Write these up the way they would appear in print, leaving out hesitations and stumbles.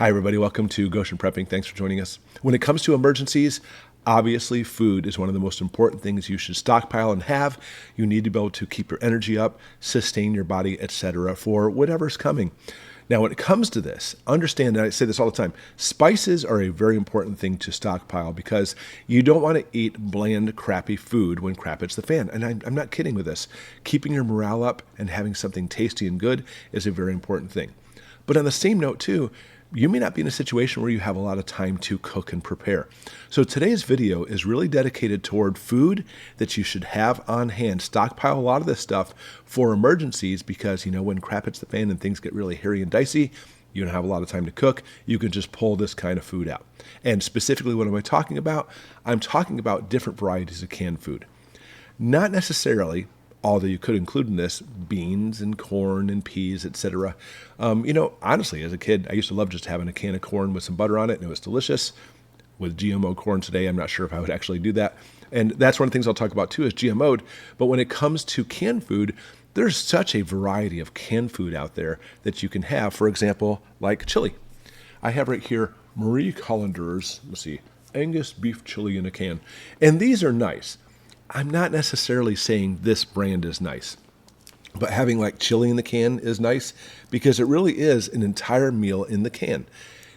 Hi, everybody. Welcome to Goshen Prepping. Thanks for joining us. When it comes to emergencies, obviously food is one of the most important things you should stockpile and have. You need to be able to keep your energy up, sustain your body, etc., for whatever's coming. Now, when it comes to this, understand, and I say this all the time, spices are a very important thing to stockpile because you don't want to eat bland, crappy food when crap hits the fan. And I'm not kidding with this. Keeping your morale up and having something tasty and good is a very important thing. But on the same note, too, you may not be in a situation where you have a lot of time to cook and prepare. So today's video is really dedicated toward food that you should have on hand. Stockpile a lot of this stuff for emergencies because, when crap hits the fan and things get really hairy and dicey, you don't have a lot of time to cook. You can just pull this kind of food out. And specifically, what am I talking about? I'm talking about different varieties of canned food. Not necessarily, although you could include in this beans and corn and peas, etc. Honestly, as a kid, I used to love just having a can of corn with some butter on it, and it was delicious. With GMO corn today, I'm not sure if I would actually do that. And that's one of the things I'll talk about too is GMO'd. But when it comes to canned food, there's such a variety of canned food out there that you can have. For example, like chili. I have right here Marie Callender's, Angus beef chili in a can. And these are nice. I'm not necessarily saying this brand is nice, but having like chili in the can is nice because it really is an entire meal in the can.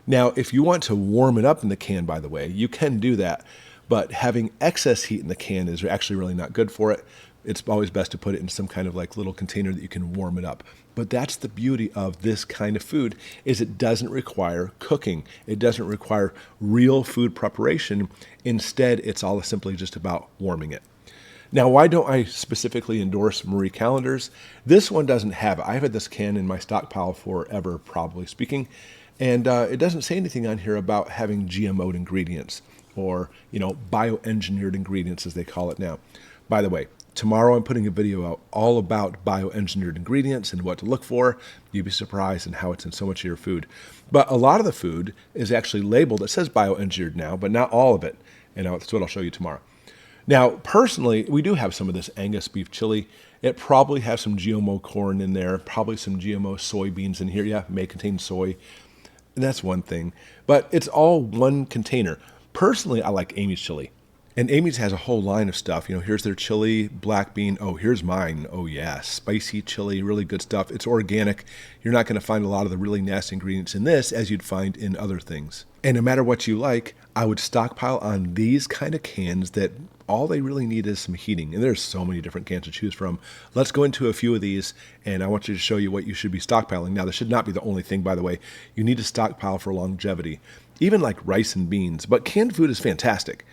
Now, if you want to warm it up in the can, by the way, you can do that, but having excess heat in the can is actually really not good for it. It's always best to put it in some kind of like little container that you can warm it up. But that's the beauty of this kind of food is it doesn't require cooking. It doesn't require real food preparation. Instead, it's all simply just about warming it. Now, why don't I specifically endorse Marie Callender's? This one doesn't have it. I've had this can in my stockpile forever, probably speaking, and it doesn't say anything on here about having GMO'd ingredients or, bioengineered ingredients, as they call it now. By the way, tomorrow I'm putting a video out all about bioengineered ingredients and what to look for. You'd be surprised in how it's in so much of your food. But a lot of the food is actually labeled. It says bioengineered now, but not all of it, and that's what I'll show you tomorrow. Now, personally, we do have some of this Angus beef chili. It probably has some GMO corn in there, probably some GMO soybeans in here. Yeah, it may contain soy. And that's one thing. But it's all one container. Personally, I like Amy's chili. And Amy's has a whole line of stuff. Here's their chili, black bean. Oh, here's mine. Oh, yeah, spicy chili, really good stuff. It's organic. You're not going to find a lot of the really nasty ingredients in this as you'd find in other things. And no matter what you like, I would stockpile on these kind of cans that all they really need is some heating. And there's so many different cans to choose from. Let's go into a few of these, and I want you to show you what you should be stockpiling. Now, this should not be the only thing, by the way. You need to stockpile for longevity, even like rice and beans. But canned food is fantastic.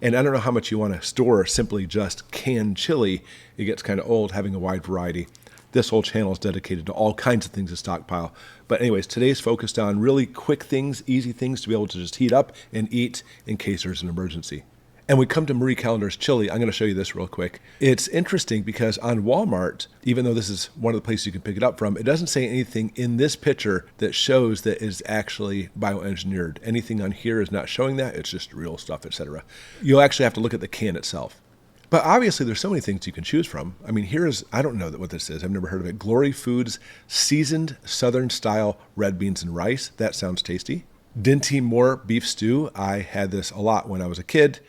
And I don't know how much you want to store simply just canned chili. It gets kind of old having a wide variety. This whole channel is dedicated to all kinds of things to stockpile. But anyways, today's focused on really quick things, easy things to be able to just heat up and eat in case there's an emergency. And we come to Marie Callender's chili. I'm going to show you this real quick. It's interesting because on Walmart, even though this is one of the places you can pick it up from, it doesn't say anything in this picture that shows that it's actually bioengineered. Anything on here is not showing that. It's just real stuff, etc. You'll actually have to look at the can itself. But obviously, there's so many things you can choose from. I mean, I don't know what this is. I've never heard of it. Glory Foods Seasoned Southern Style Red Beans and Rice. That sounds tasty. Dinty Moore Beef Stew. I had this a lot when I was a kid.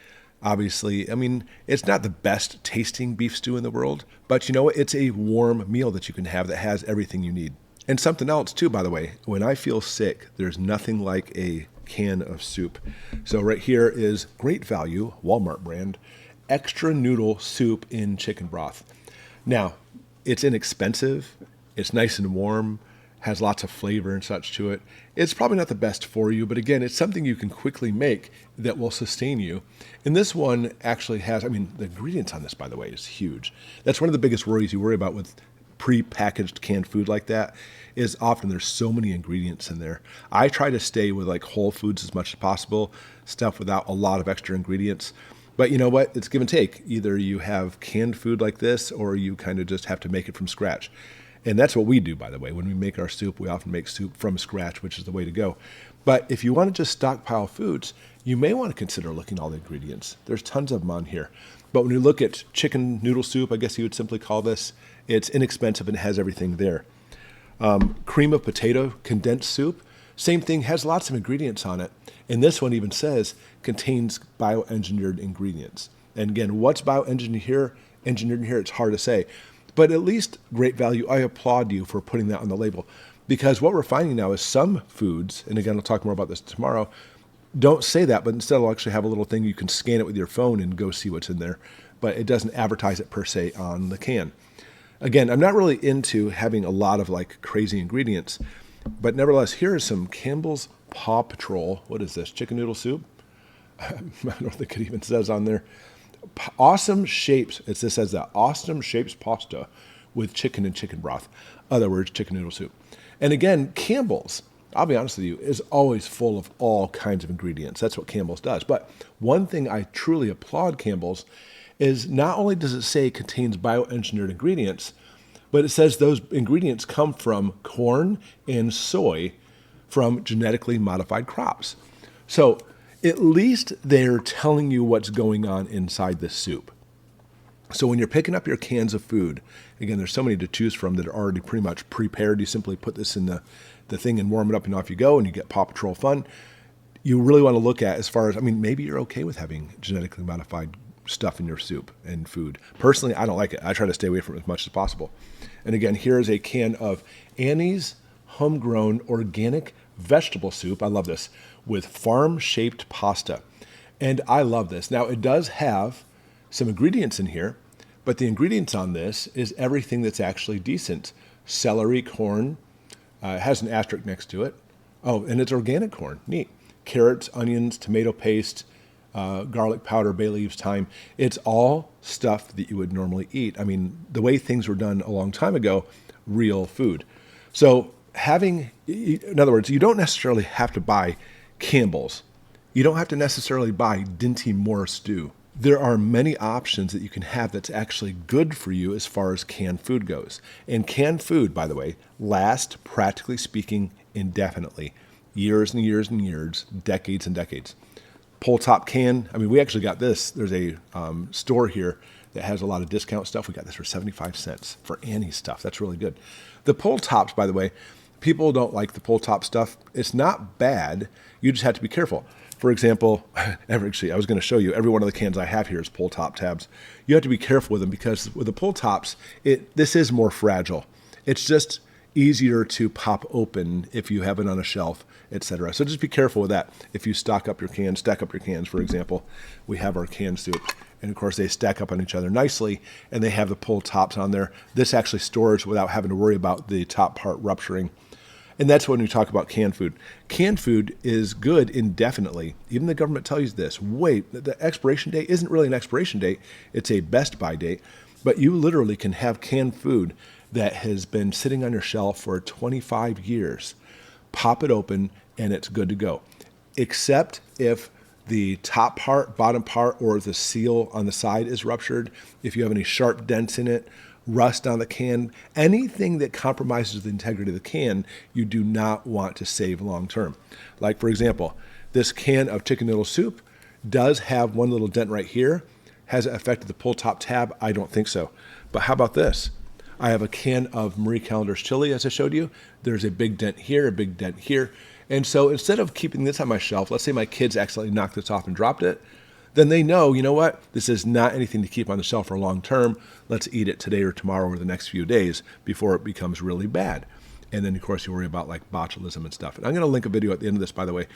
Obviously, it's not the best tasting beef stew in the world, but it's a warm meal that you can have that has everything you need. And something else too, by the way, when I feel sick, there's nothing like a can of soup. So right here is great value, Walmart brand, extra noodle soup in chicken broth. Now, it's inexpensive, it's nice and warm, has lots of flavor and such to it. It's probably not the best for you, but again, it's something you can quickly make that will sustain you. And this one actually has, the ingredients on this, by the way, is huge. That's one of the biggest worries you worry about with pre-packaged canned food like that is often there's so many ingredients in there. I try to stay with like whole foods as much as possible, stuff without a lot of extra ingredients. But you know what? It's give and take. Either you have canned food like this or you kind of just have to make it from scratch. And that's what we do, by the way. When we make our soup, we often make soup from scratch, which is the way to go. But if you want to just stockpile foods, you may want to consider looking at all the ingredients. There's tons of them on here. But when you look at chicken noodle soup, I guess you would simply call this, it's inexpensive and has everything there. Cream of potato condensed soup. Same thing, has lots of ingredients on it. And this one even says contains bioengineered ingredients. And again, what's bioengineered here? Engineered here, it's hard to say. But at least great value. I applaud you for putting that on the label. Because what we're finding now is some foods, and again, I'll talk more about this tomorrow, don't say that, but instead it'll actually have a little thing you can scan it with your phone and go see what's in there. But it doesn't advertise it per se on the can. Again, I'm not really into having a lot of like crazy ingredients, but nevertheless, here is some Campbell's Paw Patrol. What is this? Chicken noodle soup? I don't think it even says on there. Awesome shapes. It just says that awesome shapes pasta with chicken and chicken broth. Other words, chicken noodle soup. And again, Campbell's, I'll be honest with you, is always full of all kinds of ingredients. That's what Campbell's does. But one thing I truly applaud Campbell's is not only does it say it contains bioengineered ingredients, but it says those ingredients come from corn and soy from genetically modified crops. So at least they're telling you what's going on inside this soup. So when you're picking up your cans of food, again, there's so many to choose from that are already pretty much prepared. You simply put this in the thing and warm it up and off you go, and you get Paw Patrol fun. You really want to look at as far as, maybe you're okay with having genetically modified stuff in your soup and food. Personally, I don't like it. I try to stay away from it as much as possible. And again, here is a can of Annie's homegrown organic vegetable soup. I love this, with farm-shaped pasta. And I love this. Now, it does have some ingredients in here, but the ingredients on this is everything that's actually decent. Celery, corn, it has an asterisk next to it. Oh, and it's organic corn. Neat. Carrots, onions, tomato paste, garlic powder, bay leaves, thyme. It's all stuff that you would normally eat. The way things were done a long time ago, real food. So in other words, you don't necessarily have to buy Campbell's. You don't have to necessarily buy Dinty Moore stew. There are many options that you can have that's actually good for you as far as canned food goes. And canned food, by the way, lasts, practically speaking, indefinitely. Years and years and years, decades and decades. Pull top can, we actually got this. There's a store here that has a lot of discount stuff. We got this for 75 cents for Annie's stuff. That's really good. The pull tops, by the way, people don't like the pull top stuff. It's not bad. You just have to be careful. For example, actually, I was going to show you, every one of the cans I have here is pull top tabs. You have to be careful with them because with the pull tops, this is more fragile. It's just easier to pop open if you have it on a shelf, etc. So just be careful with that. If you stack up your cans, for example, we have our canned soup. And of course, they stack up on each other nicely, and they have the pull tops on there. This actually stores without having to worry about the top part rupturing. And that's when we talk about canned food. Canned food is good indefinitely. Even the government tells you this. Wait, the expiration date isn't really an expiration date. It's a best by date. But you literally can have canned food that has been sitting on your shelf for 25 years. Pop it open, and it's good to go. Except if the top part, bottom part, or the seal on the side is ruptured, if you have any sharp dents in it, rust on the can, anything that compromises the integrity of the can, you do not want to save long term. Like, for example, this can of chicken noodle soup does have one little dent right here. Has it affected the pull top tab? I don't think so. But how about this? I have a can of Marie Callender's chili, as I showed you. There's a big dent here, a big dent here. And so instead of keeping this on my shelf, let's say my kids accidentally knocked this off and dropped it, then they know, you know what, this is not anything to keep on the shelf for long term. Let's eat it today or tomorrow or the next few days before it becomes really bad. And then, of course, you worry about like botulism and stuff. And I'm going to link a video at the end of this, by the way,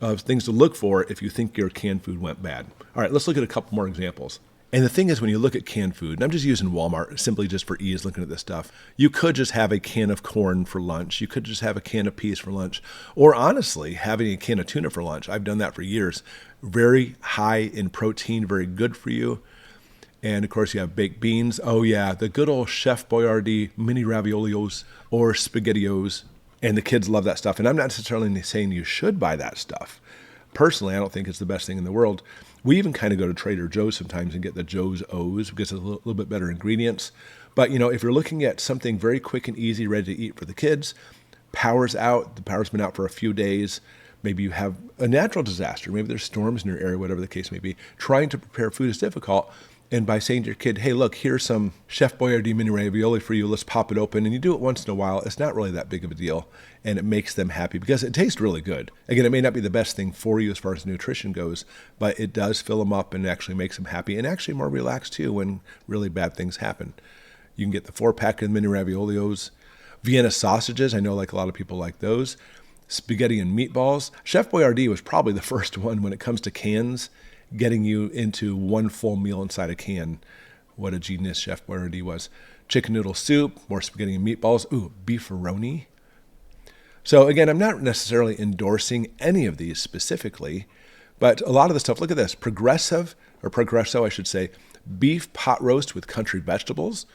of things to look for if you think your canned food went bad. All right, let's look at a couple more examples. And the thing is, when you look at canned food, and I'm just using Walmart simply just for ease looking at this stuff, you could just have a can of corn for lunch. You could just have a can of peas for lunch. Or honestly, having a can of tuna for lunch. I've done that for years. Very high in protein, very good for you. And of course, you have baked beans. Oh yeah, the good old Chef Boyardee mini raviolios or SpaghettiOs. And the kids love that stuff. And I'm not necessarily saying you should buy that stuff. Personally, I don't think it's the best thing in the world. We even kind of go to Trader Joe's sometimes and get the Joe's O's because it's a little bit better ingredients. But, if you're looking at something very quick and easy, ready to eat for the kids, power's out. The power's been out for a few days. Maybe you have a natural disaster. Maybe there's storms in your area, whatever the case may be. Trying to prepare food is difficult. And by saying to your kid, hey, look, here's some Chef Boyardee mini ravioli for you. Let's pop it open. And you do it once in a while. It's not really that big of a deal. And it makes them happy because it tastes really good. Again, it may not be the best thing for you as far as nutrition goes, but it does fill them up and actually makes them happy and actually more relaxed too when really bad things happen. You can get the 4-pack of mini raviolios. Vienna sausages, I know like a lot of people like those. Spaghetti and meatballs. Chef Boyardee was probably the first one when it comes to cans, getting you into one full meal inside a can. What a genius Chef Boyardee was. Chicken noodle soup, more spaghetti and meatballs. Ooh, beefaroni. So again, I'm not necessarily endorsing any of these specifically, but a lot of the stuff, look at this. Progresso, I should say, beef pot roast with country vegetables.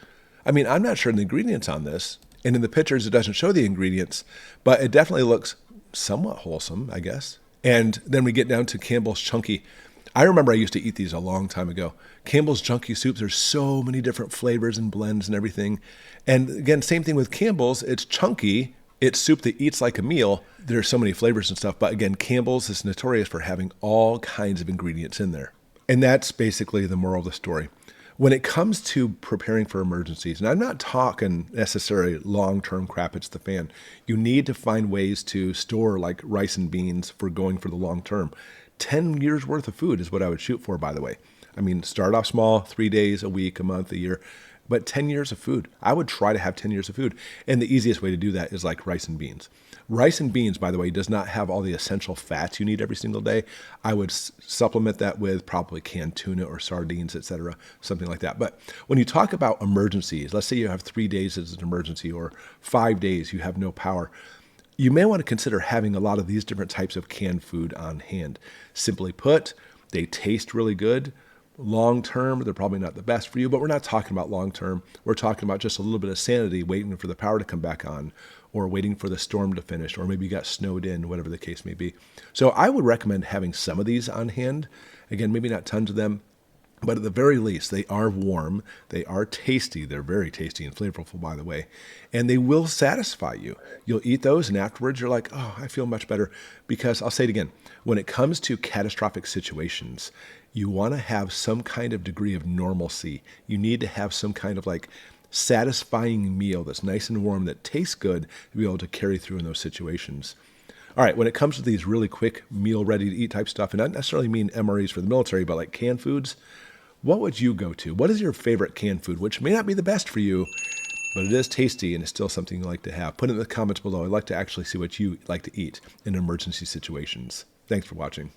I mean, I'm not sure the ingredients on this. And in the pictures, it doesn't show the ingredients, but it definitely looks somewhat wholesome, I guess. And then we get down to Campbell's Chunky. I remember I used to eat these a long time ago. Campbell's Chunky soups, there's so many different flavors and blends and everything. And again, same thing with Campbell's. It's chunky. It's soup that eats like a meal. There's so many flavors and stuff. But again, Campbell's is notorious for having all kinds of ingredients in there. And that's basically the moral of the story. When it comes to preparing for emergencies, and I'm not talking necessarily long-term crap, it's the fan. You need to find ways to store like rice and beans for going for the long term. 10 years worth of food is what I would shoot for, by the way. I mean, start off small, 3 days, a week, a month, a year, but 10 years of food. I would try to have 10 years of food. And the easiest way to do that is like rice and beans. Rice and beans, by the way, does not have all the essential fats you need every single day. I would supplement that with probably canned tuna or sardines, etc., something like that. But when you talk about emergencies, let's say you have 3 days as an emergency or 5 days you have no power, you may want to consider having a lot of these different types of canned food on hand. Simply put, they taste really good. Long term, they're probably not the best for you, but we're not talking about long term. We're talking about just a little bit of sanity, waiting for the power to come back on, or waiting for the storm to finish, or maybe you got snowed in, whatever the case may be. So I would recommend having some of these on hand. Again, maybe not tons of them, but at the very least, they are warm, they are tasty, they're very tasty and flavorful, by the way, and they will satisfy you. You'll eat those, and afterwards you're like, oh, I feel much better. Because I'll say it again, when it comes to catastrophic situations, you want to have some kind of degree of normalcy. You need to have some kind of like satisfying meal that's nice and warm, that tastes good, to be able to carry through in those situations. All right, when it comes to these really quick meal ready to eat type stuff, and I don't necessarily mean MREs for the military, but like canned foods, what would you go to? What is your favorite canned food, which may not be the best for you, but it is tasty and it's still something you like to have? Put it in the comments below. I'd like to actually see what you like to eat in emergency situations. Thanks for watching.